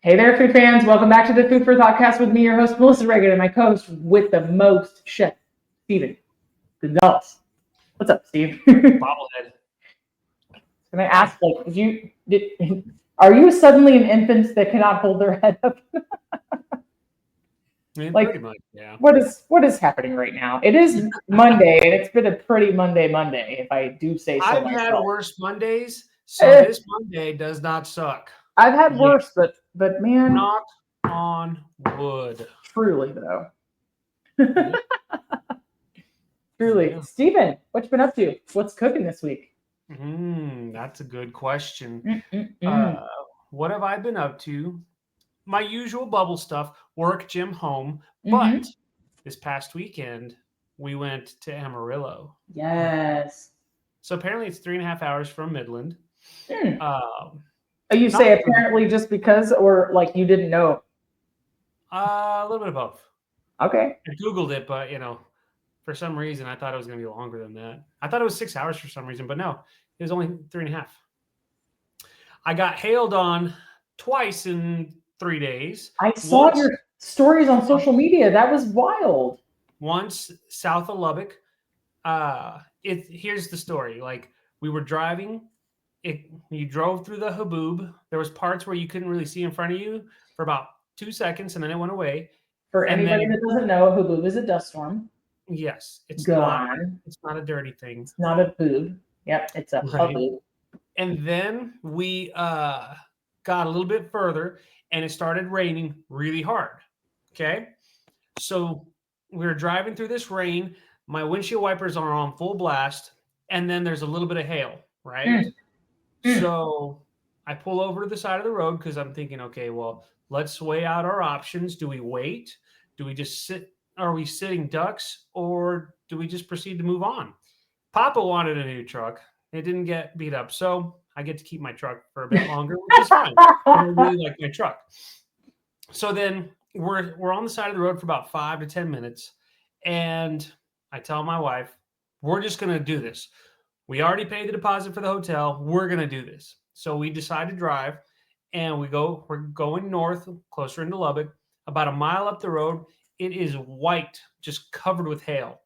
Hey there, food fans. Welcome back to the Food for ThoughtCast with me, your host, Melissa Reagan, and my co-host with the most, Chef Steven Gonzalez. What's up, Steve? Can Bobblehead. I ask, are you suddenly an infant that cannot hold their head up? I mean, Like, pretty much, yeah. what is happening right now? It is Monday, and it's been a pretty Monday, if I do say so I've had myself. worse Mondays, so Eh, this Monday does not suck. I've had Yeah. worse, but man, Knock on wood. truly though. Yeah. Truly. Yeah. Steven, what you been up to? What's cooking this week? That's a good question. Mm-mm-mm. Uh, what have I been up to? My usual bubble stuff, work, gym, home. But Mm-hmm. this past weekend, we went to Amarillo. Yes. So apparently it's 3.5 hours from Midland. Hmm. Um, Oh, you not say apparently just because, or like you didn't know? a little bit of both. Okay. I Googled it, but for some reason, I thought it was going to be longer than that. I thought it was 6 hours for some reason, but no, it was only 3.5. I got hailed on twice in 3 days. I saw Once, your stories on social media. That was wild. once south of Lubbock. Here's the story. Like we were driving, you drove through the haboob. There was parts where you couldn't really see in front of you for about 2 seconds, and then it went away. For And anybody then that doesn't know, Haboob is a dust storm. yes, it's Go not. on. It's not a dirty thing, It's not a boob. Yep, it's a right? haboob. And then we got a little bit further and it started raining really hard. Okay. So we were driving through this rain. My windshield wipers are on full blast. And then there's a little bit of hail, right? Mm, mm. So I pull over to the side of the road because I'm thinking, okay, well, let's weigh out our options. Do we wait? Do we just sit? Are we sitting ducks or do we just proceed to move on? Papa wanted a new truck. It didn't get beat up, so I get to keep my truck for a bit longer, which is fine. I really like my truck. So then we're on the side of the road for about 5 to 10 minutes, and I tell my wife, "We're just gonna do this. We already paid the deposit for the hotel. We're gonna do this." So we decide to drive, and we're going north, closer into Lubbock. About a mile up the road, it is white, just covered with hail.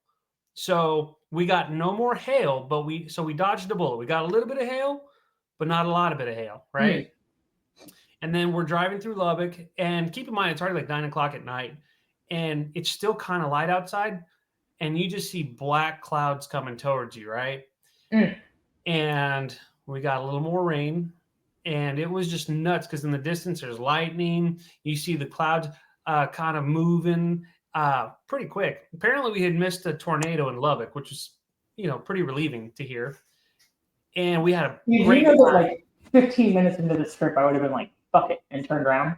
So we got no more hail, but we dodged a bullet. We got a little bit of hail, but not a lot of bit of hail, Mm. right? And then we're driving through Lubbock, and keep in mind it's already like 9 o'clock at night, and it's still kind of light outside, and you just see black clouds coming towards you, right? Mm. And we got a little more rain, and it was just nuts because in the distance there's lightning. You see the clouds kind of moving pretty quick. Apparently, we had missed a tornado in Lubbock, which was pretty relieving to hear. And we had a You do great know that time. like 15 minutes into this trip, I would have been like, fuck it, and turned around.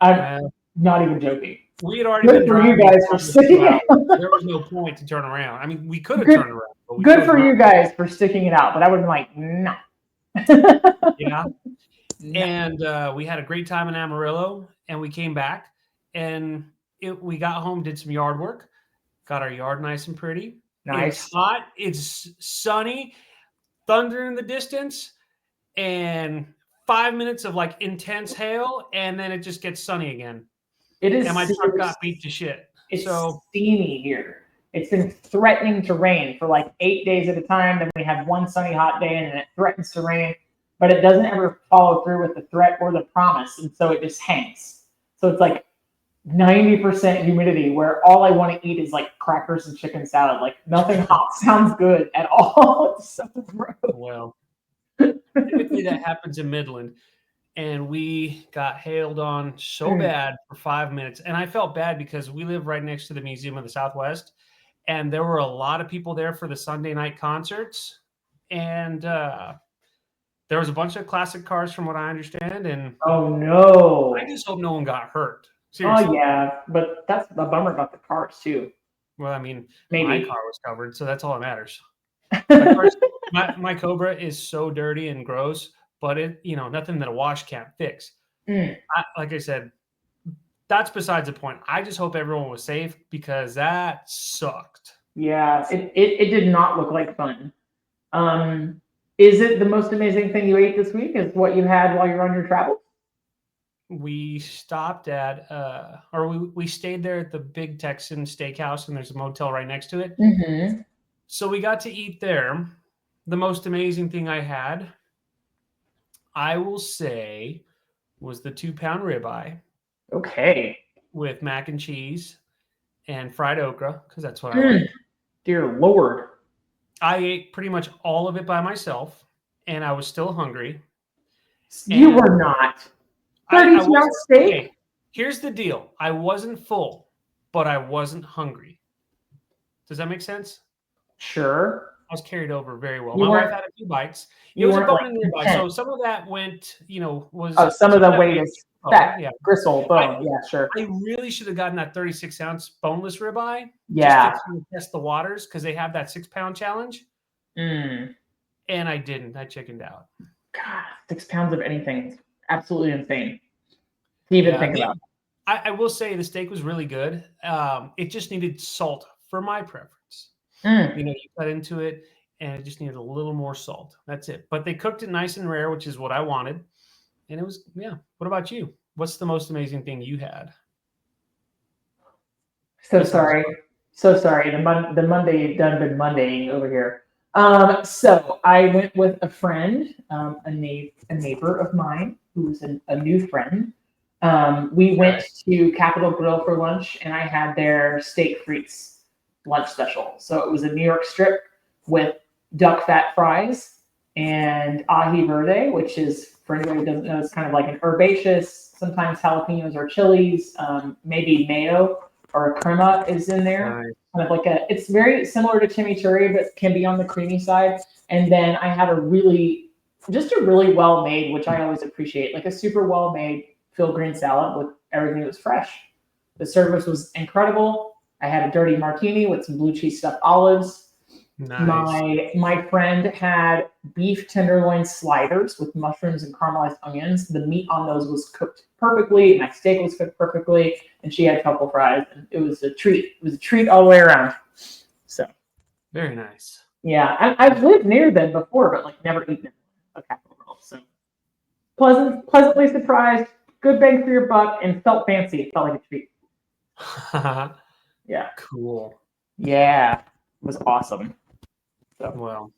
I'm Uh, not even joking. we had already Good been for you driving guys for for almost 2 sticking hours. it. There was no point to turn around. I mean, we could have Good, turned around, but we good chose for not. you guys for sticking it out, but I would have been like, no. Yeah. No. And we had a great time in Amarillo, and we came back, and we got home, did some yard work, got our yard nice and pretty. It's Nice. hot, it's sunny, thunder in the distance, and 5 minutes of like intense hail, and then it just gets sunny again. It And my is truck super, got beat to shit. it's So steamy here. It's been threatening to rain for like 8 days at a time. Then we have one sunny, hot day, and then it threatens to rain, but it doesn't ever follow through with the threat or the promise. And so it just hangs. So it's like 90% humidity where all I want to eat is like crackers and chicken salad. Like nothing hot sounds good at all. It's so gross. well, typically that happens in Midland. And we got hailed on so Mm. bad for 5 minutes. And I felt bad because we live right next to the Museum of the Southwest. And there were a lot of people there for the Sunday night concerts. And there was a bunch of classic cars, from what I understand. And Oh no. I just hope no one got hurt. Oh Seriously. yeah, but that's a bummer about the cars too. Well, I mean, my Maybe. car was covered, so that's all that matters. My car's my Cobra is so dirty and gross, but nothing that a wash can't fix. Mm. Like I said, that's besides the point. I just hope everyone was safe because that sucked. Yeah, it did not look like fun. Um, is it the most amazing thing you ate this week? Is what you had while you're on your travels? we stopped at or we stayed there at the Big Texan Steakhouse, and there's a motel right next to it. Mm-hmm. So we got to eat there. The most amazing thing I had, I will say, was the 2-pound ribeye Okay. with mac and cheese and fried okra, because that's what I Mm, like. dear Lord. I ate pretty much all of it by myself, and I was still hungry. You And were not. I 32 was ounce steak? okay. Here's the deal: I wasn't full, but I wasn't hungry. Does that make sense? Sure. I was carried over very well. You My wife weren't had a few bites. It you was a weren't like bone-in ribeye, content. so some of that went, Oh, was some of some of the that weight went is bone. fat, Yeah, gristle, I bone. Yeah, sure. I really should have gotten that 36-ounce boneless ribeye just to Yeah. kind of test the waters because they have that 6-pound challenge, Mm. and I didn't. I chickened out. God, 6 pounds of anything. It's absolutely insane to even Yeah, think about. I will say the steak was really good. It just needed salt for my preference. Mm. You cut into it, and it just needed a little more salt. That's it. But they cooked it nice and rare, which is what I wanted. And it was, yeah. What about you? What's the most amazing thing you had? So Besides, sorry. So sorry. The Monday done been Mondaying over here. So I went with a friend, a neighbor of mine who's a new friend. We went to Capitol Grill for lunch, and I had their steak frites lunch special. So it was a New York strip with duck fat fries and ahi verde, which is, for anybody who doesn't know, it's kind of like an herbaceous, sometimes jalapenos or chilies, maybe mayo or crema is in there. nice. Kind of like it's very similar to chimichurri, but can be on the creamy side. And then I had just a really well made, which I always appreciate, like a super well made Phil green salad with everything that was fresh. The service was incredible. I had a dirty martini with some blue cheese stuffed olives. Nice. My friend had beef tenderloin sliders with mushrooms and caramelized onions. The meat on those was cooked perfectly. My steak was cooked perfectly, and she had truffle fries. And it was a treat. It was a treat all the way around. So Very nice. yeah, I've lived near them before, but like never eaten a Capitol Grill. So pleasantly surprised. Good bang for your buck, and felt fancy. Felt like a treat. Yeah. Cool. Yeah. It was awesome. So. Well,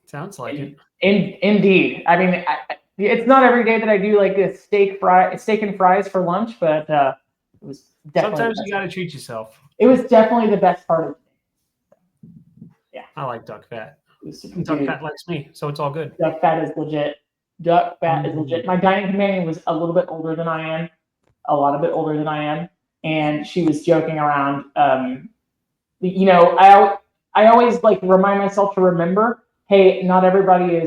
sounds like it. Indeed. I mean, it's not every day that I do like a steak and fries for lunch, but it was definitely. Sometimes you got to treat yourself. It was definitely the best part of it. Yeah. I like duck fat. Duck fat likes me, so it's all good. Duck fat is legit. Duck fat is legit. My dining companion was a little bit older than I am, a lot of bit older than I am, and she was joking around. I always like remind myself to remember, hey, not everybody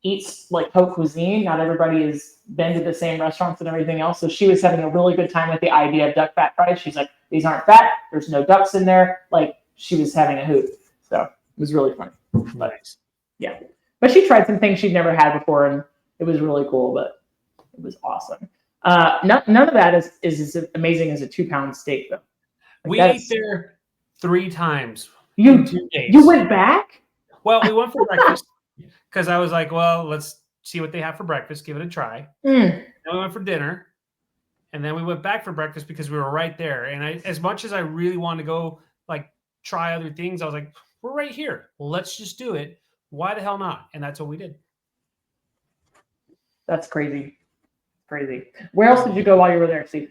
eats like haute cuisine. Not everybody has been to the same restaurants and everything else. So she was having a really good time with the idea of duck fat fries. She's like, these aren't fat. There's no ducks in there. Like she was having a hoot. So it was really funny. Nice. Yeah. But she tried some things she'd never had before, and it was really cool, but it was awesome. None of that is as amazing as a 2-pound steak, though. Like we ate there 3 times in 2 days. You went back? Well, we went for breakfast because I was like, well, let's see what they have for breakfast, give it a try. Then we went for dinner, and then we went back for breakfast because we were right there. And as much as I really wanted to go like try other things, I was like, we're right here. Let's just do it. Why the hell not? And that's what we did. That's crazy. Crazy. Where else did you go while you were there, Steve?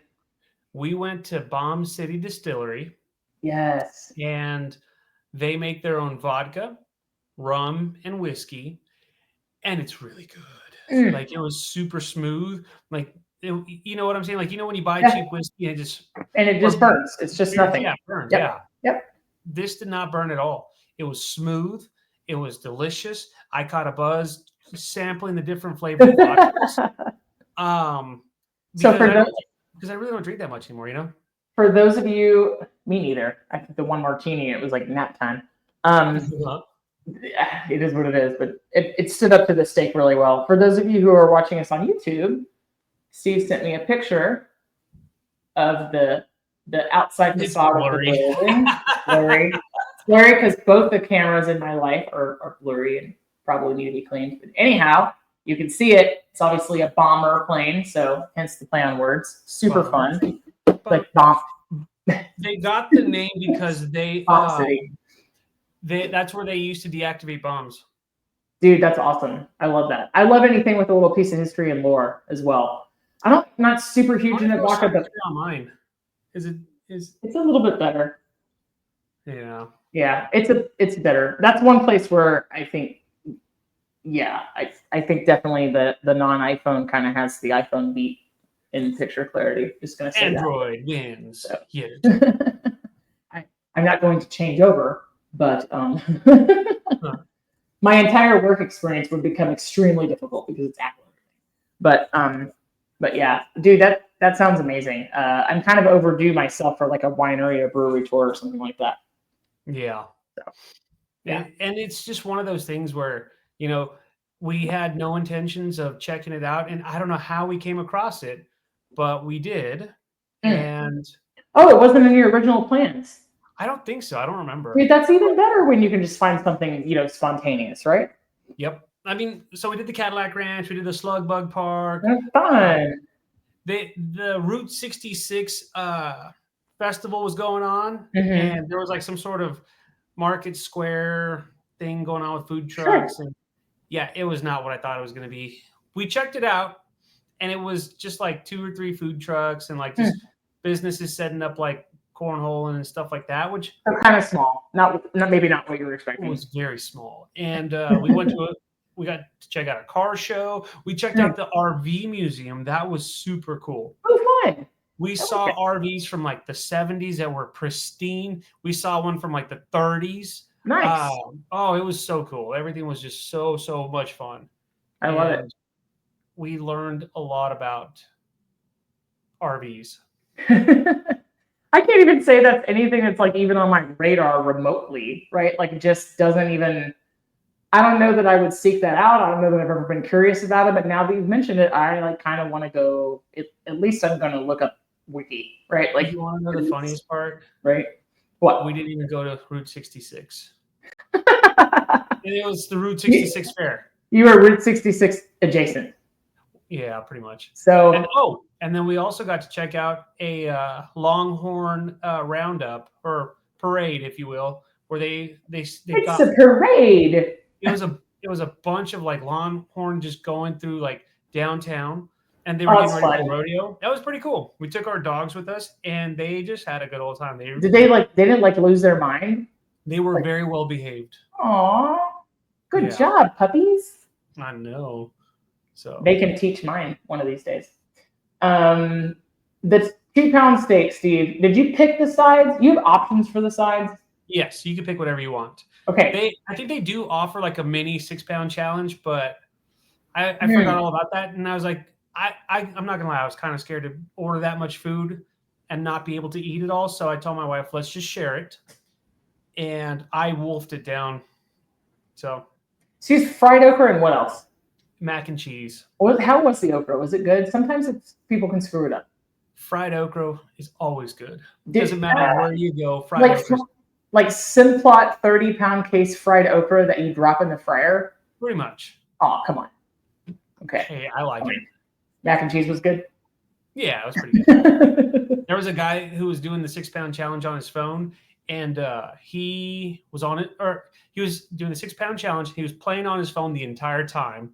We went to Bomb City Distillery. Yes. And they make their own vodka, rum, and whiskey. And it's really good. Like it was super smooth. Like, you know what I'm saying? Like, when you buy cheap whiskey and it just burns. It's just nothing. Yeah, it burns. Yep. Yeah. Yep. This did not burn at all. It was smooth. It was delicious. I caught a buzz sampling the different flavored vodkas. Because I really don't drink that much anymore, For those of you, me neither. I think the one martini, it was like nap time. It is what it is, but it stood up to the steak really well. For those of you who are watching us on YouTube, Steve sent me a picture of the outside facade of the building. Blurry because both the cameras in my life are blurry and probably need to be cleaned. But anyhow, You can see it. It's obviously a bomber plane, so hence the play on words. Super fun. Like bomb. They got the name because Bomb City. That's where they used to deactivate bombs. Dude, that's awesome. I love that. I love anything with a little piece of history and lore as well. I'm not super huge in Oaxaca, but on mine. It's a little bit better. Yeah. Yeah, it's better. That's one place where I think, yeah, I think definitely the non-iPhone kind of has the iPhone beat in picture clarity. Just gonna say Android wins. So. Yeah. I'm not going to change over, but my entire work experience would become extremely difficult because it's Apple. But yeah, dude, that sounds amazing. I'm kind of overdue myself for like a winery or brewery tour or something like that. Yeah. So, yeah. And it's just one of those things where, you know, we had no intentions of checking it out. And I don't know how we came across it, but we did. And it wasn't in your original plans. I don't think so. I don't remember. Dude, that's even better when you can just find something, spontaneous, right? Yep. I mean, so we did the Cadillac Ranch, we did the Slug Bug Park. That's fun. The Route 66 festival was going on, and there was like some sort of market square thing going on with food trucks. Sure. And yeah, it was not what I thought it was going to be. We checked it out, and it was just like 2 or 3 food trucks and like just businesses setting up like cornhole and stuff like that, which are kind of small. Maybe not what you were expecting. It was very small. And we got to check out a car show. We checked out the RV museum. That was super cool. Oh, fun. We saw RVs from like the 70s that were pristine. We saw one from like the 30s. Nice. It was so cool. Everything was just so much fun. I love it. We learned a lot about RVs. I can't even say that's anything that's like even on my radar remotely, right? Like it just doesn't even, I don't know that I would seek that out. I don't know that I've ever been curious about it, but now that you've mentioned it, I like kind of want to go, at least I'm going to look up Wiki, right? Like, you want to know the funniest part? Right? What? We didn't even go to Route 66. It was the Route 66 fair. You were Route 66 adjacent. Yeah, pretty much. So, and then we also got to check out a Longhorn roundup or parade, if you will, where it's a parade. It was a bunch of like Longhorn just going through like downtown, and they were getting ready for the rodeo. That was pretty cool. We took our dogs with us, and they just had a good old time. They didn't lose their mind? They were very well behaved. Aw, good job, puppies. I know. So they can teach mine one of these days. The 2-pound steak, Steve. Did you pick the sides? You have options for the sides? Yes, you can pick whatever you want. Okay. I think they do offer like a mini 6-pound challenge, but I forgot all about that. And I was like, I'm not gonna lie, I was kind of scared to order that much food and not be able to eat it all. So I told my wife, let's just share it. And I wolfed it down. So she's fried okra and what else? Mac and cheese. How was the okra? Was it good? Sometimes people can screw it up. Fried okra is always good. Doesn't matter where you go. Fried okra. Like Simplot 30-pound case fried okra that you drop in the fryer? Pretty much. Oh, come on. Okay. Hey, I like it. Mac and cheese was good? Yeah, it was pretty good. There was a guy who was doing the 6-pound challenge on his phone, and he was on it, or he was doing the 6-pound challenge. He was playing on his phone the entire time.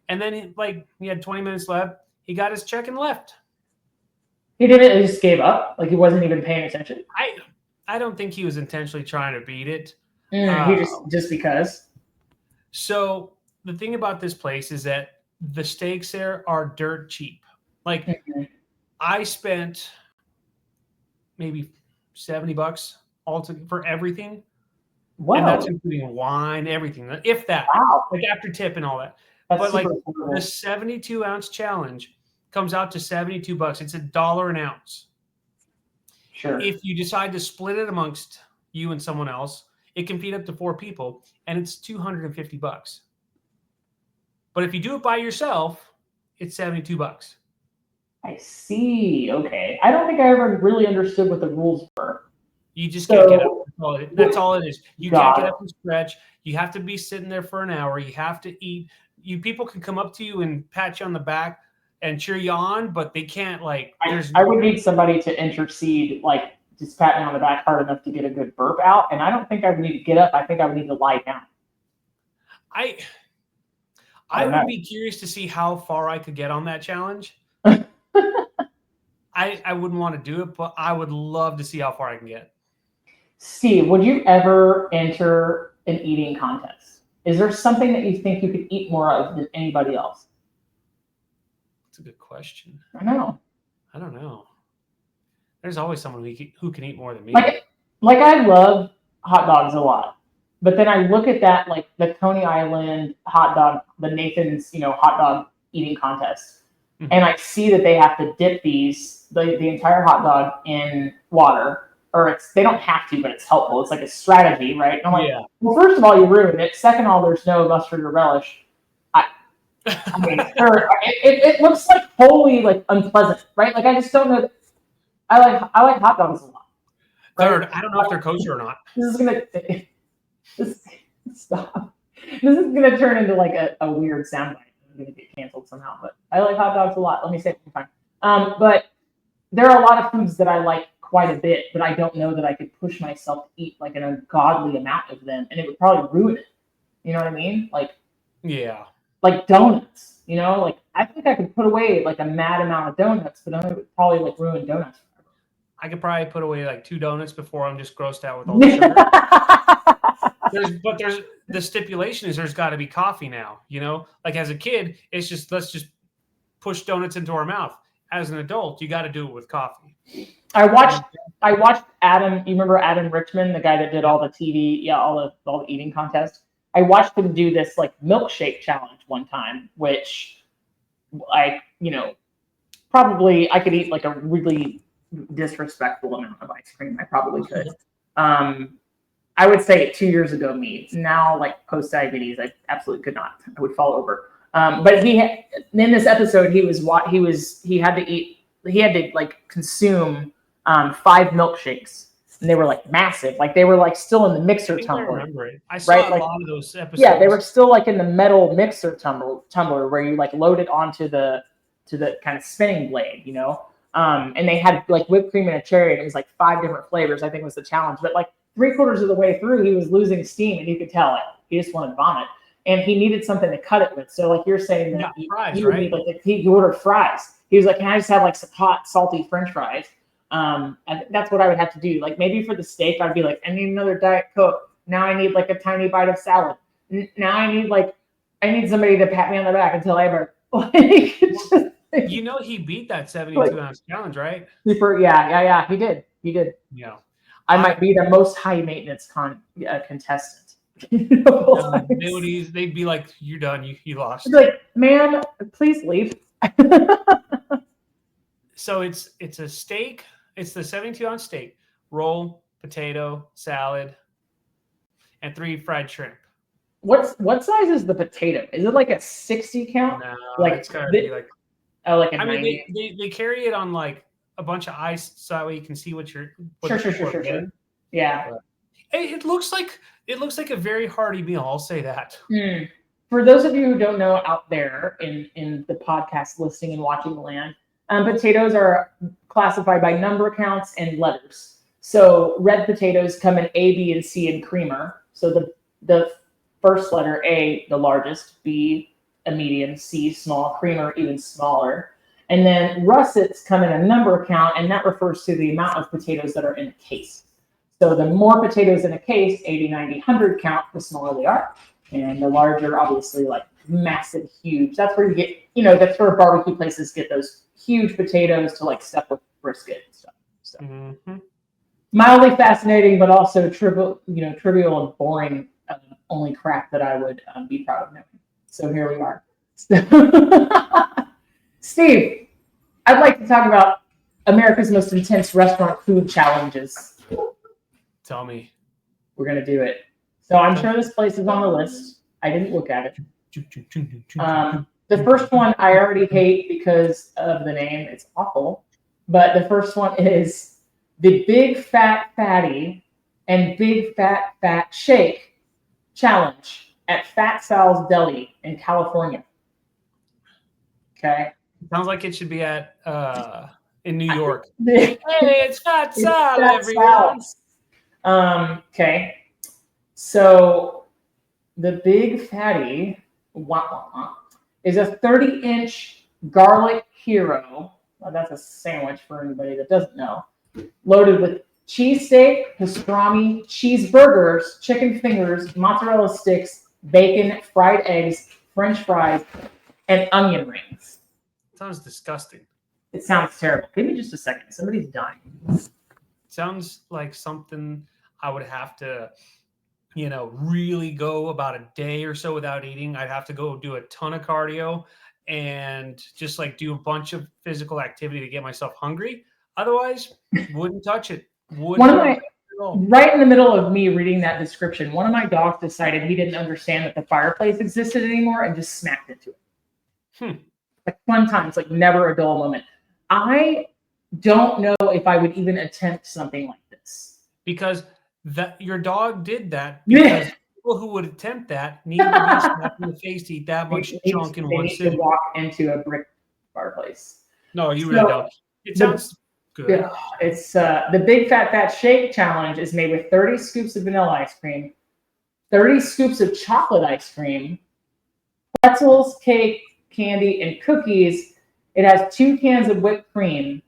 And then he had 20 minutes left. He got his check and left. He didn't. He just gave up. Like he wasn't even paying attention. I don't think he was intentionally trying to beat it. He just because. So the thing about this place is that the steaks there are dirt cheap. Like I spent maybe $70 altogether for everything. Wow. And that's including wine, everything. If that. Wow. Like after tip and all that. That's but like cool. The 72-ounce challenge comes out to $72. It's $1 an ounce. Sure. If you decide to split it amongst you and someone else, it can feed up to 4 people, and it's $250. But if you do it by yourself, it's $72. I see. Okay. I don't think I ever really understood what the rules were. You just can't get up. That's all it is. You can't get up and stretch. You have to be sitting there for an hour. You have to eat people can come up to you and pat you on the back and cheer you on, but they can't like. I would need somebody to intercede, like just pat me on the back hard enough to get a good burp out, and I don't think I would need to get up. I think I would need to lie down. I would be curious to see how far I could get on that challenge. I wouldn't want to do it, but I would love to see how far I can get. Steve, would you ever enter an eating contest? Is there something that you think you could eat more of than anybody else? That's a good question. I know. I don't know. There's always someone who can eat more than me. Like I love hot dogs a lot. But then I look at that, like the Coney Island hot dog, the Nathan's, hot dog eating contest. Mm-hmm. And I see that they have to dip the entire hot dog in water. Or they don't have to, but it's helpful. It's like a strategy, right? And I'm like, well, first of all, you ruined it. Second of all, there's no mustard or relish. I mean, it looks like wholly like unpleasant, right? Like I just don't know. I like hot dogs a lot. Right? Third, I don't know if they're kosher or not. Stop. This is gonna turn into like a weird soundbite. I'm gonna get canceled somehow, but I like hot dogs a lot. Let me say it one time. But there are a lot of foods that I like quite a bit, but I don't know that I could push myself to eat like an ungodly amount of them, and it would probably ruin it. You know what I mean? Like donuts. Like I think I could put away like a mad amount of donuts, but I would probably like ruin donuts forever. I could probably put away like 2 donuts before I'm just grossed out with all the sugar. There's the stipulation is there's got to be coffee now. Like as a kid, it's just let's just push donuts into our mouth. As an adult, you got to do it with coffee. I watched Adam. You remember Adam Richman, the guy that did all the TV, all the eating contests. I watched him do this like milkshake challenge one time, which probably I could eat like a really disrespectful amount of ice cream. I probably could. I would say 2 years ago, me. Now, like post diabetes, I absolutely could not. I would fall over. But in this episode, he had to like consume 5 milkshakes, and they were like massive. Like they were like still in the mixer tumbler. I remember it. I saw a lot of those episodes. Yeah, they were still like in the metal mixer tumbler where you like load it onto the kind of spinning blade, and they had like whipped cream and a cherry, and it was like 5 different flavors. I think was the challenge, but like 3/4 of the way through, he was losing steam, and you could tell it. He just wanted to vomit. And he needed something to cut it with. So, like you're saying, that he would need he ordered fries. He was like, "Can I just have like some hot, salty French fries?" And that's what I would have to do. Like maybe for the steak, I'd be like, "I need another Diet Coke. Now I need like a tiny bite of salad. Now I need somebody to pat me on the back until I burp." He beat that 72-ounce challenge, right? Yeah. He did. Yeah. I might be the most high maintenance contestant. They'd be like, "You're done. You lost." I'd be like, "Man, please leave." So it's a steak. It's the 72-ounce steak, roll, potato, salad, and 3 fried shrimp. What size is the potato? Is it like a 60 count? No, like it's gotta be like. Like a 90? I mean, they carry it on like a bunch of ice so that way you can see what you're. Sure. Yeah. But it looks like a very hearty meal. I'll say that. For those of you who don't know out there in the podcast listening and watching land, potatoes are classified by number counts and letters. So red potatoes come in A, B, and C in creamer. So the first letter, A, the largest, B, a medium, C, small, creamer, even smaller. And then russets come in a number count, and that refers to the amount of potatoes that are in a case. So the more potatoes in a case, 80, 90, 100 count, the smaller they are. And the larger, obviously, like massive, huge. That's where you get, that's where barbecue places get those huge potatoes to like stuff with brisket and stuff. So mildly fascinating, but also trivial and boring, only crap that I would be proud of knowing. So here we are. Steve, I'd like to talk about America's most intense restaurant food challenges. Tell me. We're going to do it. So I'm sure this place is on the list. I didn't look at it. The first one I already hate because of the name. It's awful. But the first one is the Big Fat Fatty and Big Fat Fat Shake Challenge at Fat Sal's Deli in California. Okay. Sounds like it should be at in New York. Hey, it's Fat Sal, everyone. Okay. So the Big Fatty is a 30-inch garlic hero. Well, that's a sandwich for anybody that doesn't know. Loaded with cheesesteak, pastrami, cheeseburgers, chicken fingers, mozzarella sticks, bacon, fried eggs, French fries, and onion rings. Sounds disgusting. It sounds terrible. Give me just a second. Somebody's dying. Sounds like something I would have to, really go about a day or so without eating. I'd have to go do a ton of cardio and just like do a bunch of physical activity to get myself hungry. Otherwise, wouldn't touch it. Right in the middle of me reading that description, one of my dogs decided he didn't understand that the fireplace existed anymore and just smacked into it. Like fun times, like never a dull moment. I don't know if I would even attempt something like this. Because your dog did that because people who would attempt that need to be slapped in the face to eat that much junk in one sitting. They need to walk into a brick fireplace. No, you really don't. It sounds good. Yeah, it's the Big Fat Shake Challenge is made with 30 scoops of vanilla ice cream, 30 scoops of chocolate ice cream, pretzels, cake, candy, and cookies. It has 2 cans of whipped cream,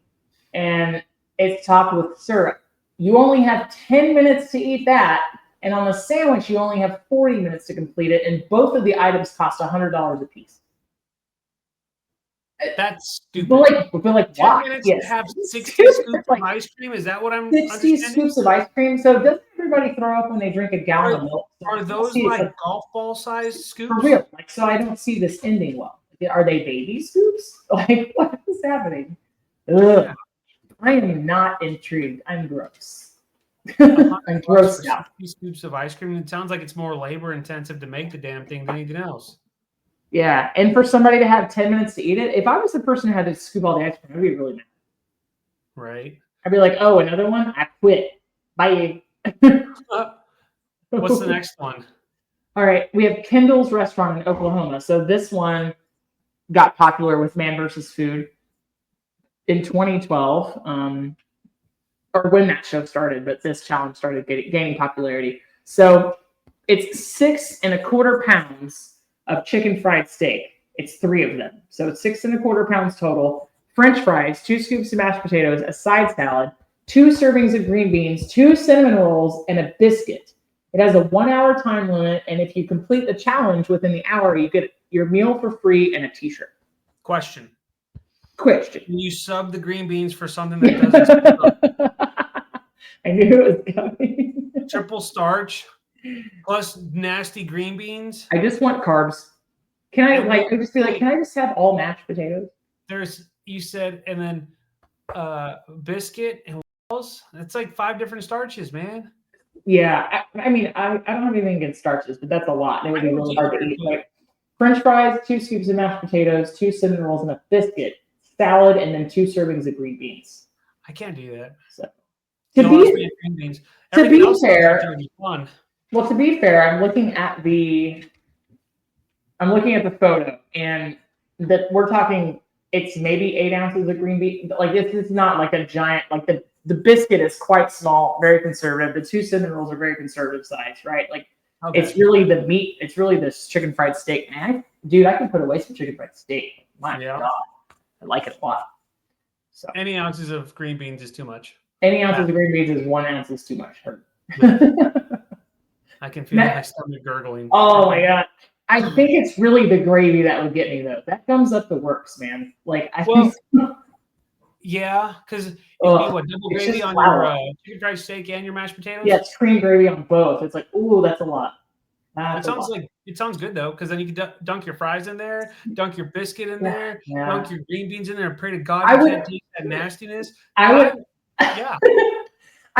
and it's topped with syrup. You only have 10 minutes to eat that, and on the sandwich, you only have 40 minutes to complete it, and both of the items cost $100 a piece. That's stupid. But like 10 minutes to have 60 scoops of ice cream? Is that what I'm 60 scoops of ice cream? So doesn't everybody throw up when they drink a gallon of milk? Are those like golf ball sized scoops? For real. Like, so I don't see this ending well. Are they baby scoops? Like, what is happening? Ugh. Yeah. I am not intrigued. I'm gross. I'm grossed out. 60 scoops of ice cream. It sounds like it's more labor intensive to make the damn thing than anything else. Yeah, and for somebody to have 10 minutes to eat it, if I was the person who had to scoop all the ice cream, I'd be really mad. Right. I'd be like, oh, another one? I quit. Bye. What's the next one? All right, we have Kendall's Restaurant in Oklahoma. So this one got popular with Man vs. Food in 2012, or when that show started, but this challenge started gaining popularity. So it's 6 1/4 pounds of chicken fried steak. It's 3 of them. So it's 6 1/4 pounds total. French fries, 2 scoops of mashed potatoes, a side salad, 2 servings of green beans, 2 cinnamon rolls, and a biscuit. It has a 1-hour time limit, and if you complete the challenge within the hour, you get your meal for free and a t-shirt. Question. Question. You sub the green beans for something that doesn't I knew it was coming. Triple starch plus nasty green beans. I just want carbs. Can I just be like, can I just have all mashed potatoes? You said, and then biscuit and what else? It's like 5 different starches, man. Yeah, I mean, I don't have anything against starches, but that's a lot. It would be really hard to eat. Like French fries, 2 scoops of mashed potatoes, 2 cinnamon rolls, and a biscuit, salad, and then 2 servings of green beans. I can't do that. So to be fair, I'm looking at the photo, and that we're talking. It's maybe 8 ounces of green bean. Like this is not like a giant. Like the biscuit is quite small, very conservative. The 2 cinnamon rolls are very conservative size, right? Like It's really the meat. It's really this chicken fried steak. And I can put away some chicken fried steak. My God, I like it a lot. So any ounces of green beans is too much. Any ounces of green beans is 1 ounce is too much. I can feel my stomach gurgling. Oh my God. I think it's really the gravy that would get me though. That comes up the works, man. Like yeah, because you need double gravy on your chicken fried steak and your mashed potatoes? Yeah, it's cream gravy on both. It's like, ooh, that's a lot. It sounds good though, because then you can dunk your fries in there, dunk your biscuit in there, dunk your green beans in there, and pray to God you can't taste that nastiness. I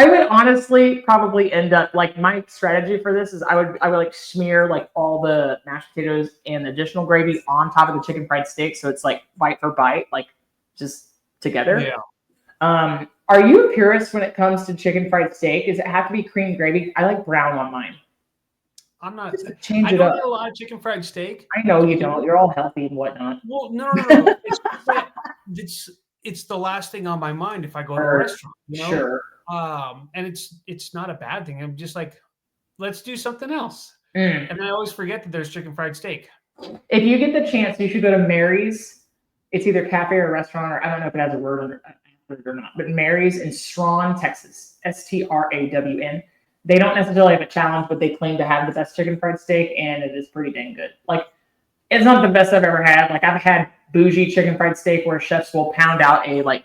would honestly probably end up like my strategy for this is I would like smear like all the mashed potatoes and additional gravy on top of the chicken fried steak, so it's like bite for bite, like just together. Yeah. Are you a purist when it comes to chicken fried steak? Does it have to be cream gravy? I like brown on mine. I'm not. Just to change I it don't up. eat a lot of chicken fried steak. I know you don't. You're all healthy and whatnot. Well, no. It's just that it's the last thing on my mind if I go to a restaurant. Sure. And it's not a bad thing. I'm just like, let's do something else. Mm. And I always forget that there's chicken fried steak. If you get the chance, you should go to Mary's. It's either cafe or restaurant, or I don't know if it has a word under it or not. But Mary's in Strawn, Texas, Strawn. They don't necessarily have a challenge, but they claim to have the best chicken fried steak, and it is pretty dang good. Like, it's not the best I've ever had. Like, I've had bougie chicken fried steak where chefs will pound out a like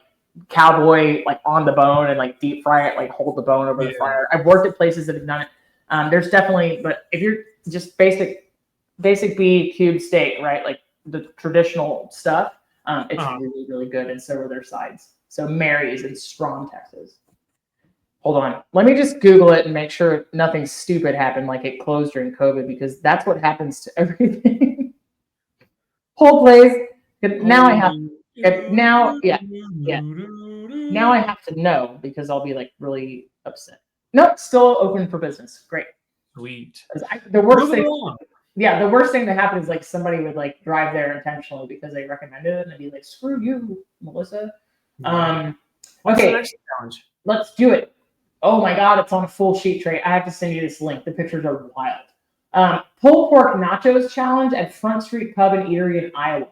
cowboy like on the bone and like deep fry it, like hold the bone over the fire. I've worked at places that have done it. There's definitely, but if you're just basic B cube steak, right? Like the traditional stuff, it's really, really good. And so are their sides. So Mary's in Strawn, Texas. Hold on. Let me just Google it and make sure nothing stupid happened, like it closed during COVID, because that's what happens to everything. Hold, please. Now I have. Now, yeah. Now I have to know because I'll be like really upset. Nope, still open for business. Great. Sweet. The worst thing. Yeah, the worst thing that happens is like somebody would like drive there intentionally because they recommended it and they'd be like, "Screw you, Melissa." What's okay, the next challenge? Let's do it. Oh my God, it's on a full sheet tray. I have to send you this link. The pictures are wild. Pulled pork nachos challenge at Front Street Pub and Eatery in Iowa.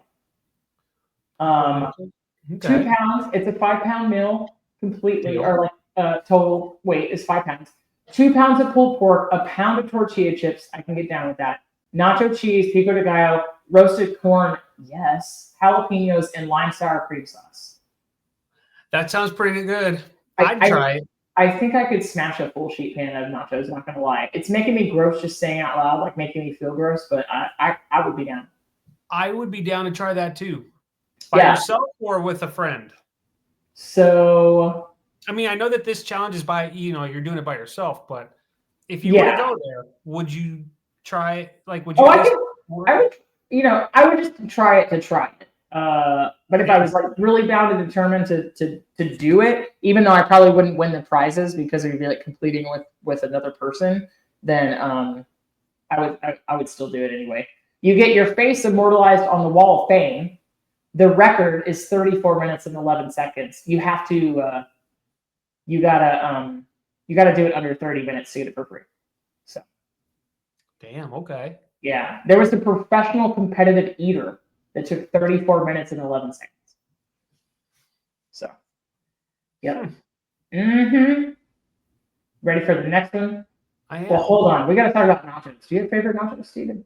2 pounds. It's a 5 pound meal completely, or like total weight is 5 pounds. 2 pounds of pulled pork, a pound of tortilla chips. I can get down with that. Nacho cheese, pico de gallo, roasted corn, yes, jalapenos, and lime sour cream sauce. That sounds pretty good. I'd try it. I think I could smash a full sheet pan of nachos, not gonna lie. It's making me gross just saying out loud, like making me feel gross, but I would be down. I would be down to try that too. By yourself or with a friend? So I mean, I know that this challenge is by, you're doing it by yourself, but if you were to go there, would you try it? Like, would you? I would just try it to try it. But if I was like really bound and determined to do it, even though I probably wouldn't win the prizes because it would be like competing with another person, then I would still do it anyway. You get your face immortalized on the Wall of Fame. The record is 34 minutes and 11 seconds. You have to you gotta do it under 30 minutes to get it for free. So damn, okay. Yeah. There was the professional competitive eater that took 34 minutes and 11 seconds. So yep. Ready for the next one? I am. Well, hold on. We gotta talk about nachos. Do you have favorite nachos, Steven?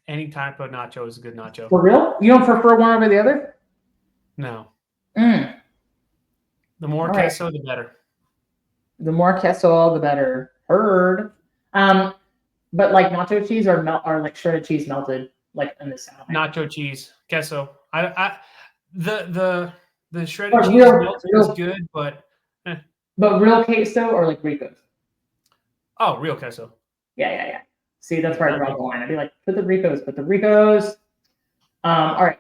Any type of nacho is a good nacho. For real? You don't prefer one over the other? No. The more queso, the better. The more queso, the better. Heard. But like nacho cheese or like shredded cheese melted, like in the South. Nacho cheese, queso. The shredded cheese melted is good, but. But real queso or like Rico's? Oh, real queso. Yeah. See, that's where I draw the line. I'd be like, put the Ricos. All right.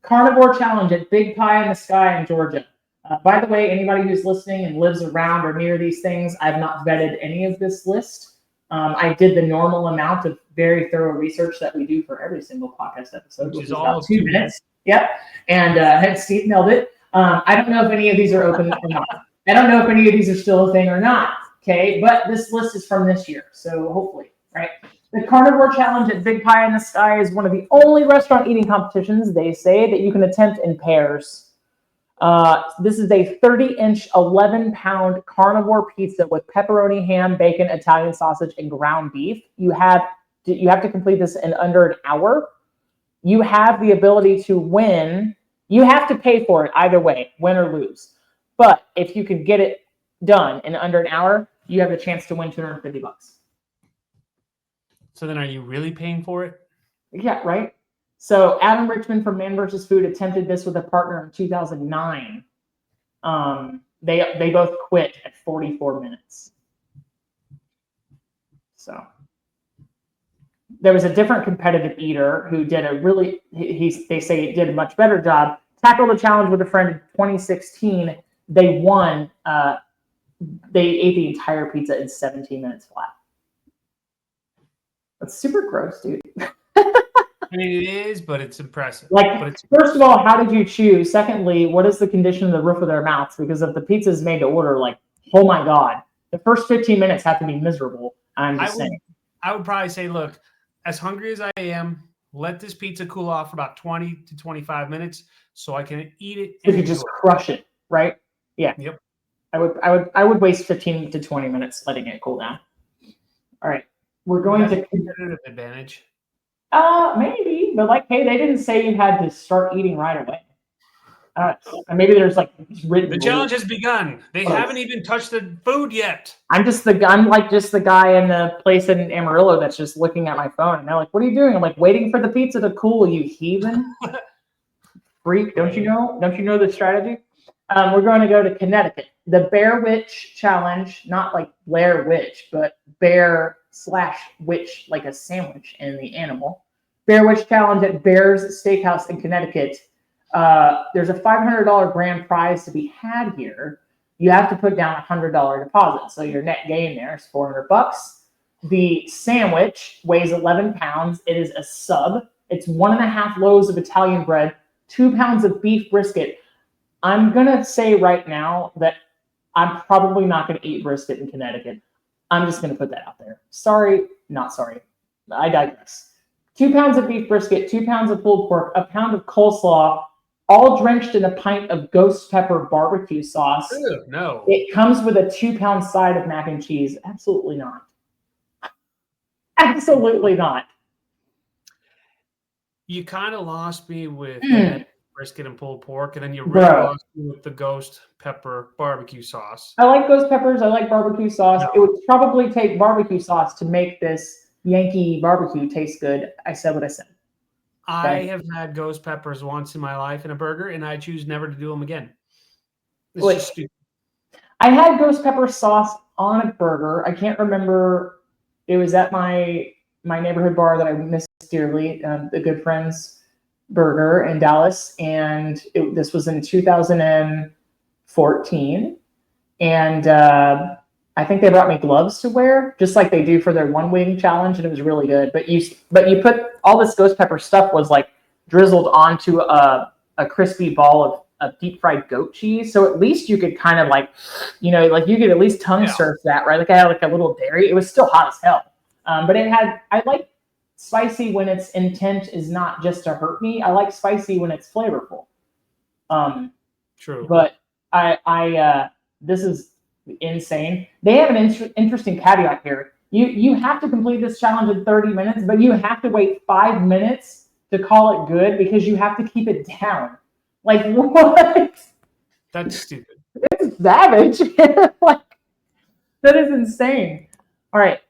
Carnivore challenge at Big Pie in the Sky in Georgia. By the way, anybody who's listening and lives around or near these things, I've not vetted any of this list. I did the normal amount of very thorough research that we do for every single podcast episode, which is about 2 minutes. Yep. And Steve nailed it. I don't know if any of these are open or not. I don't know if any of these are still a thing or not. Okay. But this list is from this year. So hopefully, right? The Carnivore Challenge at Big Pie in the Sky is one of the only restaurant eating competitions, they say, that you can attempt in pairs. This is a 30-inch, 11-pound carnivore pizza with pepperoni, ham, bacon, Italian sausage, and ground beef. You have to complete this in under an hour. You have the ability to win. You have to pay for it either way, win or lose. But if you can get it done in under an hour, you have a chance to win $250. So then are you really paying for it? Yeah, right. So Adam Richman from Man vs. Food attempted this with a partner in 2009. They both quit at 44 minutes. So there was a different competitive eater who did they say he did a much better job. Tackled the challenge with a friend in 2016. They won. They ate the entire pizza in 17 minutes flat. That's super gross, dude. I mean, it is, but it's impressive. Like, but it's first of all, how did you choose? Secondly, what is the condition of the roof of their mouths? Because if the pizza is made to order, like, oh my God, the first 15 minutes have to be miserable. I'm just saying. I would probably say, look, as hungry as I am, let this pizza cool off for about 20 to 25 minutes so I can eat it. So you just crush it, right? Yeah. Yep. I would waste 15 to 20 minutes letting it cool down. All right. We're going to competitive advantage. Maybe, but like, hey, they didn't say you had to start eating right away. And maybe there's like written. The challenge has begun. They haven't even touched the food yet. I'm like the guy in the place in Amarillo that's just looking at my phone, and they're like, "What are you doing?" I'm like, "Waiting for the pizza to cool, you heathen, freak! Don't you know? Don't you know the strategy?" We're going to go to Connecticut. The Bear Witch Challenge, not like Blair Witch, but bear/witch, like a sandwich and the animal. Bear Witch Challenge at Bear's Steakhouse in Connecticut. There's a $500 grand prize to be had here. You have to put down a $100 deposit, so your net gain there is $400. The sandwich weighs 11 pounds. It is a sub. It's 1.5 loaves of Italian bread, 2 pounds of beef brisket. I'm gonna say right now that I'm probably not gonna eat brisket in Connecticut. I'm just gonna put that out there. Sorry, not sorry. I digress. 2 pounds of beef brisket, 2 pounds of pulled pork, a pound of coleslaw, all drenched in a pint of ghost pepper barbecue sauce. Ew, no. It comes with a 2-pound side of mac and cheese. Absolutely not. Absolutely not. You kind of lost me with brisket and pulled pork, and then you really lost me with the ghost pepper barbecue sauce. I like ghost peppers. I like barbecue sauce. No. It would probably take barbecue sauce to make this Yankee barbecue taste good. I said what I said. I have had ghost peppers once in my life in a burger, and I choose never to do them again. It's just stupid. I had ghost pepper sauce on a burger. I can't remember. It was at my neighborhood bar that I miss dearly, the Good Friends Burger in Dallas, and this was in 2014. And I think they brought me gloves to wear, just like they do for their one wing challenge, and it was really good. But you put all this ghost pepper stuff was like drizzled onto a crispy ball of deep fried goat cheese. So at least you could kind of like, like you could at least tongue surf that, right? Like I had like a little dairy. It was still hot as hell. But I like spicy when its intent is not just to hurt me. I like spicy when it's flavorful. True. But this is insane. They have an interesting caveat here. You have to complete this challenge in 30 minutes, but you have to wait 5 minutes to call it good because you have to keep it down. Like, what? That's stupid. It's savage. Like, that is insane. All right.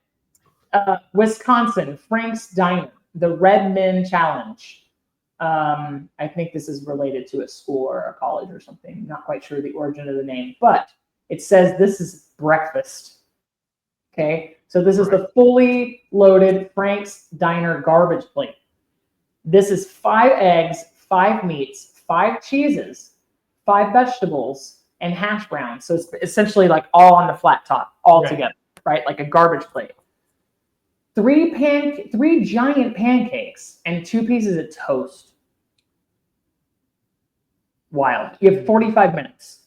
Wisconsin, Frank's Diner, the Red Men Challenge. I think this is related to a school or a college or something. Not quite sure the origin of the name, but it says this is breakfast. Okay, so this is the fully loaded Frank's Diner garbage plate. This is 5 eggs, 5 meats, 5 cheeses, 5 vegetables, and hash browns. So it's essentially like all on the flat top, all together, right? Like a garbage plate. 3 giant pancakes and 2 pieces of toast. Wild. You have 45 minutes.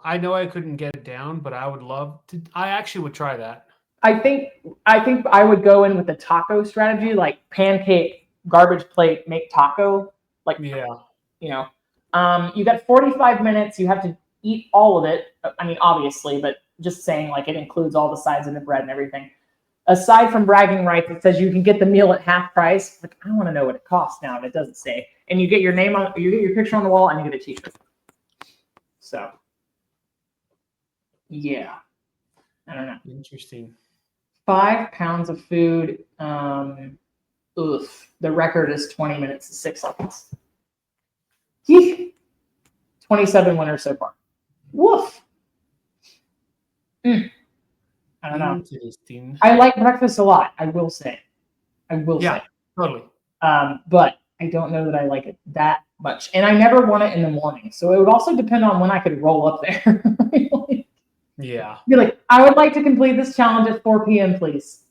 I know I couldn't get it down, but I would love to. I actually would try that. I think I would go in with the taco strategy, like pancake, garbage plate, make taco. Like, you got 45 minutes. You have to eat all of it. I mean, obviously, but just saying, like, it includes all the sides and the bread and everything. Aside from bragging rights, it says you can get the meal at half price. Like, I want to know what it costs now, and it doesn't say. And you get your name on, you get your picture on the wall, and you get a t-shirt. So, yeah, I don't know. Interesting. 5 pounds of food. The record is 20 minutes and 6 seconds. 27 winners so far. Woof. I don't know. I like breakfast a lot. I will say. Yeah, totally. But I don't know that I like it that much, and I never want it in the morning. So it would also depend on when I could roll up there. Yeah. Be like, I would like to complete this challenge at 4 p.m., please.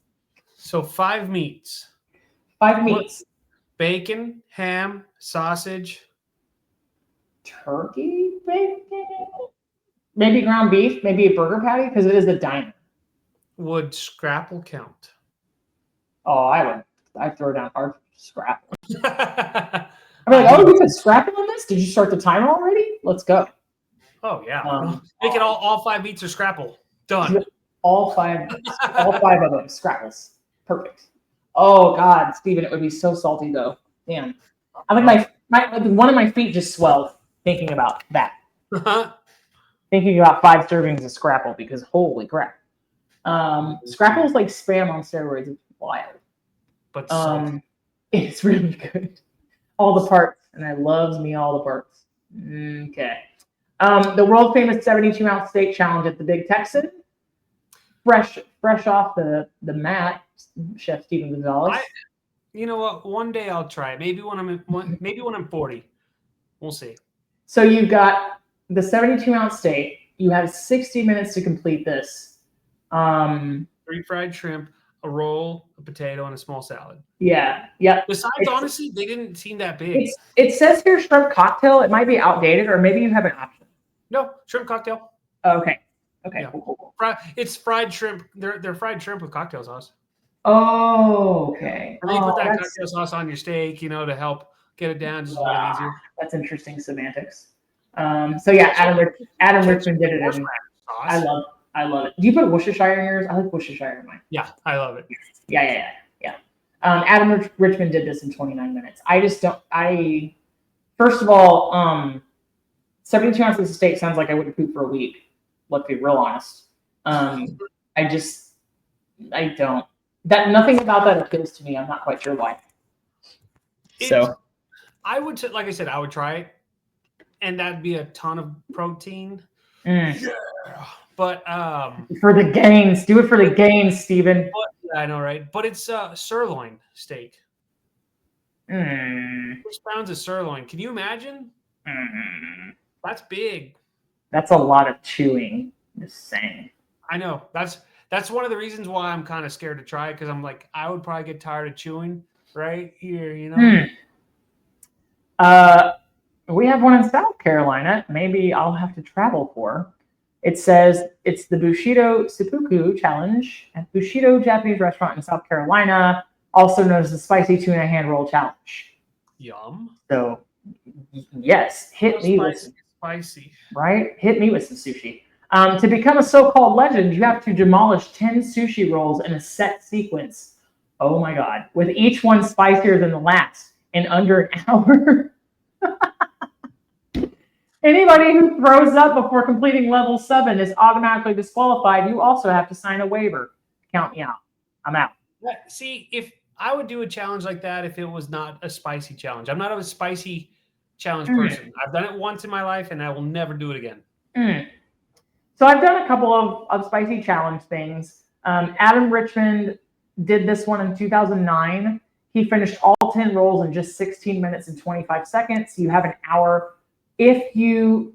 So 5 meats. 5 meats. Bacon, ham, sausage. Turkey, bacon, maybe ground beef, maybe a burger patty because it is a diner. Would scrapple count? Oh, I'd throw down hard scrapple. Oh, I'm like, oh, you put scrapple on this? Did you start the timer already? Let's go. Yeah. Make it all 5 meats are scrapple. Done. All five of them scrapples. Perfect. Oh God, Steven, it would be so salty though. Damn. I think one of my feet just swelled thinking about that. Thinking about 5 servings of scrapple because holy crap. Scrapple is like Spam on steroids. It's wild. But it's really good. All the parts, and I loves me all the parts. Okay. The world famous 72-ounce steak challenge at the Big Texan. Fresh off the mat, Chef Steven Gonzalez. You know what? One day I'll try it. Maybe when I'm 40. We'll see. So you've got the 72-ounce steak. You have 60 minutes to complete this. 3 fried shrimp, a roll, a potato, and a small salad. Yeah. Besides, honestly, they didn't seem that big. It says here shrimp cocktail. It might be outdated, or maybe you have an option. No, shrimp cocktail. Okay. Yeah. Cool. It's fried shrimp. They're fried shrimp with cocktail sauce. Oh, okay. And they put that cocktail sauce on your steak, to help get it down just a little easier. That's interesting semantics. So yeah, Adam Richmond did it. And I love it. Do you put Worcestershire in yours? I like Worcestershire in mine. Yeah, I love it. Yeah. Adam Richmond did this in 29 minutes. I just don't. First of all, 72 ounces of steak sounds like I wouldn't poop for a week. Let's be real honest. I don't. Nothing about that appeals to me. I'm not quite sure why. I would, like I said, I would try it, and that'd be a ton of protein. Yeah. But for the gains, do it for the gains, Steven. I know, right? But it's sirloin steak. 6 pounds of sirloin. Can you imagine? That's big. That's a lot of chewing. Just saying. I know. That's one of the reasons why I'm kind of scared to try it, because I'm like, I would probably get tired of chewing right here, We have one in South Carolina. Maybe I'll have to travel for. It says it's the Bushido Seppuku Challenge at Bushido Japanese Restaurant in South Carolina, also known as the Spicy Tuna Hand Roll Challenge. Yum. So, yes, hit me with spicy. Right? Hit me with some sushi. To become a so-called legend, you have to demolish 10 sushi rolls in a set sequence. Oh my God. With each one spicier than the last in under an hour. Anybody who throws up before completing level 7 is automatically disqualified. You also have to sign a waiver. Count me out. I'm out. See, if I would do a challenge like that if it was not a spicy challenge. I'm not a spicy challenge person. I've done it once in my life, and I will never do it again. So I've done a couple of spicy challenge things. Adam Richmond did this one in 2009. He finished all 10 rolls in just 16 minutes and 25 seconds. You have an hour. If the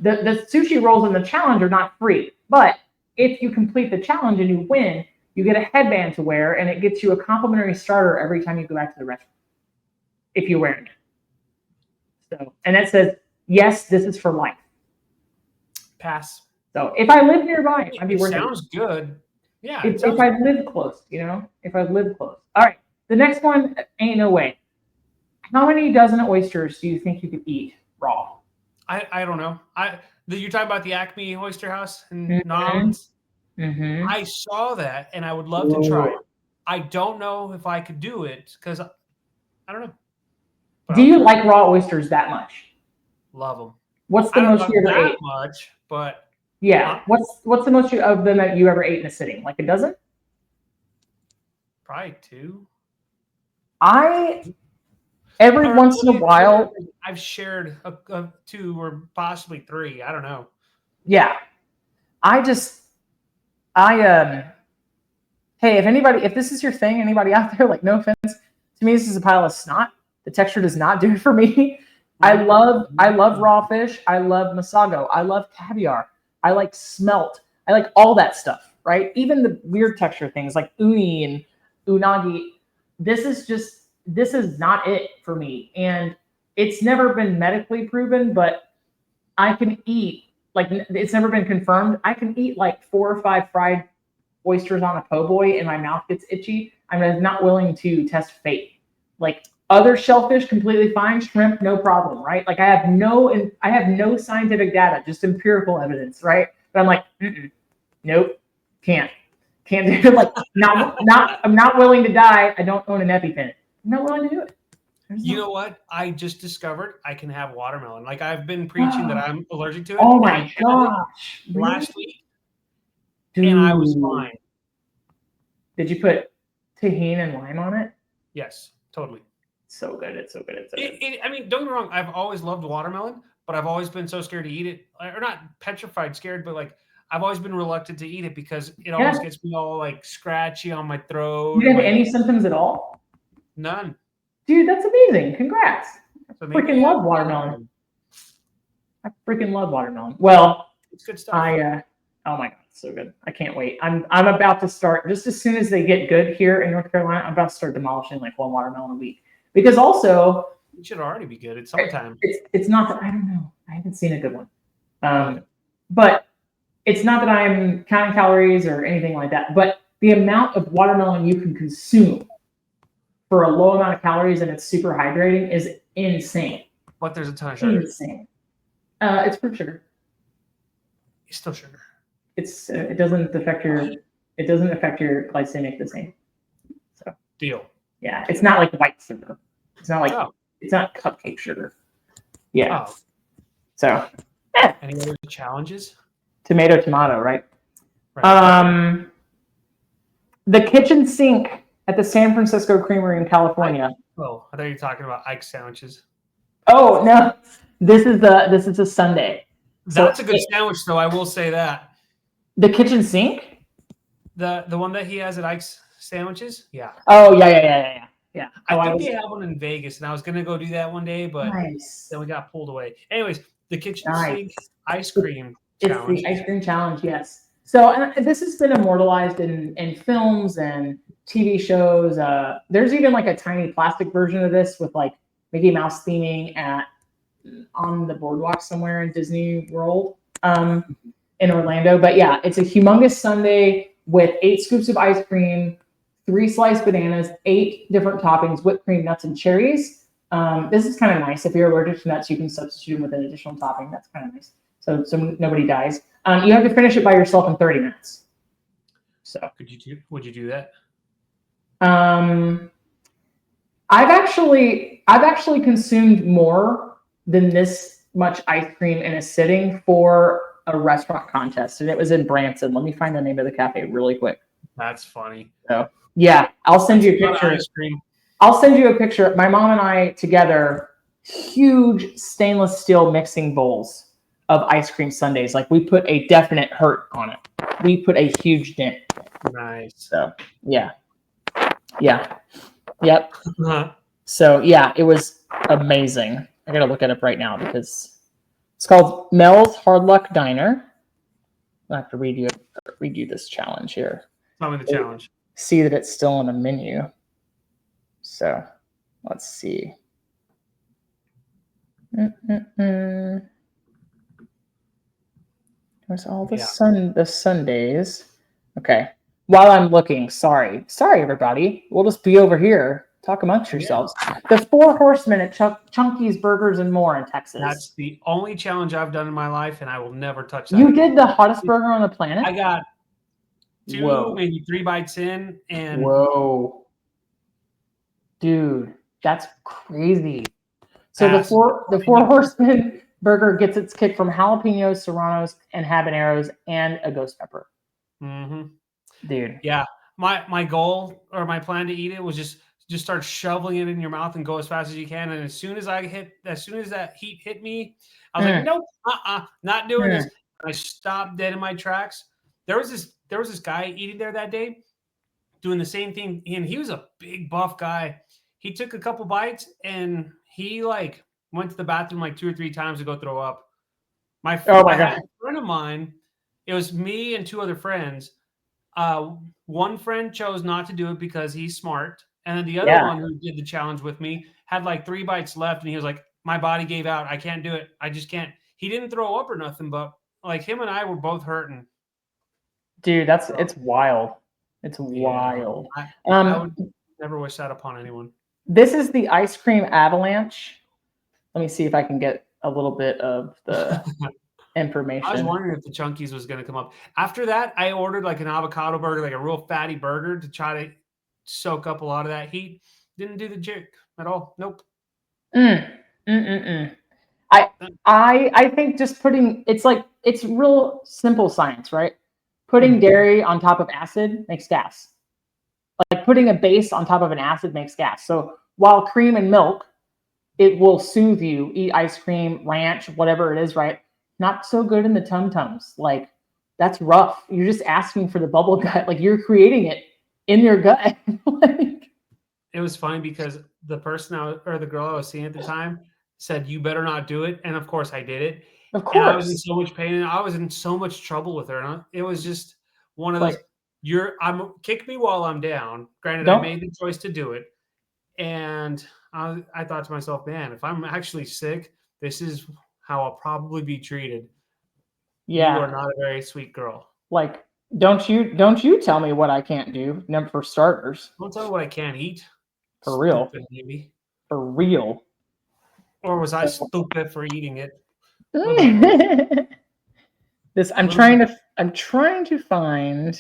sushi rolls in the challenge are not free, but if you complete the challenge and you win, you get a headband to wear, and it gets you a complimentary starter every time you go back to the restaurant. If you're wearing it. So, and it says, yes, this is for life. Pass. So if I live nearby, I'd be worth it. Sounds good. Yeah. If I live close, if I live close. All right. The next one, ain't no way. How many dozen oysters do you think you could eat raw? I don't know. You're talking about the Acme Oyster House in New Orleans? I saw that, and I would love to try it. I don't know if I could do it because I don't know. But do you like raw oysters that much? Love them. What's the most you ever ate? Not much, but yeah. What's the most of them that you ever ate in a sitting? Like a dozen? Probably 2. Every once in a while, I've shared a 2 or possibly 3. I don't know. Yeah, hey, if this is your thing, anybody out there, like, no offense, to me, this is a pile of snot. The texture does not do it for me. I love raw fish. I love masago. I love caviar. I like smelt. I like all that stuff. right? Even the weird texture things like uni and unagi, this is not it for me. And it's never been medically proven, but I can eat, like, it's never been confirmed. I can eat like 4 or 5 fried oysters on a po' boy and my mouth gets itchy. I'm not willing to test fate. Like other shellfish, completely fine. Shrimp, no problem, right? Like I have no scientific data, just empirical evidence, right? But I'm like, nope, can't do it. Like I'm not willing to die. I don't own an EpiPen. I'm not willing to do it. You know what? I just discovered I can have watermelon. Like I've been preaching that I'm allergic to it. Oh and I my had it gosh! Really? last week, and I was fine. Did you put tahini and lime on it? Yes, totally. So good. It's so good. It's so good. I mean, don't get me wrong. I've always loved watermelon, but I've always been so scared to eat it, or not petrified, scared, but like I've always been reluctant to eat it because it always gets me all like scratchy on my throat. You have any symptoms at all? None. Dude, that's amazing. Congrats. So Freaking love watermelon. I freaking love watermelon. Well, it's good stuff. Oh my god, it's so good. I can't wait. I'm about to start, just as soon as they get good here in North Carolina, I'm about to start demolishing like 1 watermelon a week. Because also it should already be good. It's summertime. It's not that I don't know. I haven't seen a good one. But it's not that I'm counting calories or anything like that. But the amount of watermelon you can consume for a low amount of calories and it's super hydrating is insane. But there's a ton of sugar. Insane. It's fruit sugar. It's still sugar. It doesn't affect your glycemic the same. So deal. Yeah, it's not like white sugar. It's not like it's not cupcake sugar. Yeah. Oh. So. Any other challenges? Tomato, right? The kitchen sink at the San Francisco Creamery in California. I thought you were talking about Ike's sandwiches. Oh no, this is a Sunday. That's a good sandwich, though. I will say that. The kitchen sink. The one that he has at Ike's sandwiches. Yeah. Oh yeah. I think they have one in Vegas, and I was gonna go do that one day, but then we got pulled away. Anyways, the kitchen sink ice cream challenge. It's the ice cream challenge, yes. So this has been immortalized in films and TV shows. There's even like a tiny plastic version of this with like Mickey Mouse theming on the boardwalk somewhere in Disney World in Orlando. But yeah, it's a humongous sundae with 8 scoops of ice cream, 3 sliced bananas, 8 different toppings, whipped cream, nuts, and cherries. This is kind of nice. If you're allergic to nuts, you can substitute them with an additional topping. That's kind of nice. So nobody dies. You have to finish it by yourself in 30 minutes. So would you do that? I've actually consumed more than this much ice cream in a sitting for a restaurant contest, and it was in Branson. Let me find the name of the cafe really quick. That's funny. So yeah, I'll send you a picture. Ice cream. I'll send you a picture. My mom and I together, huge stainless steel mixing bowls of ice cream sundaes. Like we put a definite hurt on it. We put a huge dent. Nice. So yeah. Yep. So yeah, it was amazing. I gotta look it up right now because it's called Mel's Hard Luck Diner. I have to read you this challenge here. Tell me the challenge. See that it's still in the menu. So let's see. There's all the Sundays. Okay. While I'm looking, sorry everybody. We'll just be over here. Talk amongst yourselves. The 4 Horsemen at Chunky's Burgers and More in Texas. That's the only challenge I've done in my life, and I will never touch that. You did the hottest burger on the planet? I got 2, maybe 3 bites in, and dude, that's crazy. So the four Horsemen burger gets its kick from jalapenos, serranos, and habaneros, and a ghost pepper. Mm-hmm. Dude. Yeah. My goal or my plan to eat it was just start shoveling it in your mouth and go as fast as you can. And as soon as that heat hit me, I was like, nope, not doing this. And I stopped dead in my tracks. There was this guy eating there that day doing the same thing. And he was a big buff guy. He took a couple bites and he like went to the bathroom like 2 or 3 times to go throw up. My friend of mine, it was me and 2 other friends. One friend chose not to do it because he's smart, and then the other Yeah. one who did the challenge with me had like 3 bites left, and he was like, "My body gave out. I can't do it. I just can't." He didn't throw up or nothing, but like him and I were both hurting. Dude, So, it's wild. It's yeah, wild. I would never wish that upon anyone. This is the ice cream avalanche. Let me see if I can get a little bit of the I was information. wondering if the Chunkies was going to come up. After that, I ordered like an avocado burger, like a real fatty burger to try to soak up a lot of that heat. Didn't do the trick at all. Nope. Mm, mm, mm, mm. I think just putting it's real simple science, right? Putting dairy on top of acid makes gas. Like putting a base on top of an acid makes gas. So while cream and milk, it will soothe you. Eat ice cream, ranch, whatever it is, right? Not so good in the tum tums. Like that's rough. You're just asking for the bubble gut. Like you're creating it in your gut. Like, It was funny because the person or the girl I was seeing at the time said, "You better not do it." And of course I did it. of And I was in course. so much pain and I was in so much trouble with her. And it was just one of those, Like kick me while I'm down. Granted, I don't made the choice to do it. And I thought to myself, man, if I'm actually sick, this is how I'll probably be treated. You are yeah. not a very sweet girl. Like don't you tell me what I can't do. Number for starters. Don't tell me what I can't eat. For real. Stupid baby. For real. Or was I stupid for eating it? A little both. This A little bit. I'm trying to find